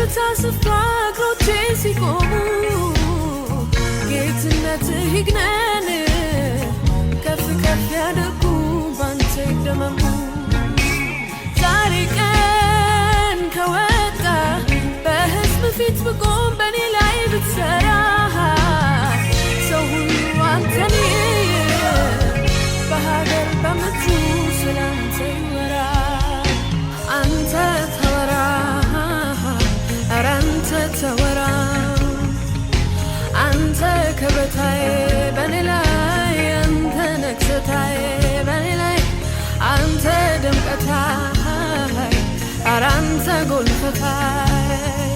በከፍታ ስፍራ እግሮቼ ሲቆሙ ጌትነትህ ይግነን ከፍ ከፍ ያደርጉ ባንተ ይደመሙ ዛሬ ቀን ከወጣ በሕዝብ ፊት ብቆም በኔ ላይ ብትሰራ ሰው ሁሉ አንተን በሀገር በምድሩ ስላንተ ይወራ አንተ ተወራ ኧረ አንተ ተወራ አንተ ከበታዬ በኔ ላይ አንተ ነግሰታዬ በኔ ላይ አንተ ድምቀታዬ ኧረ አንተ ጎልፈታዬ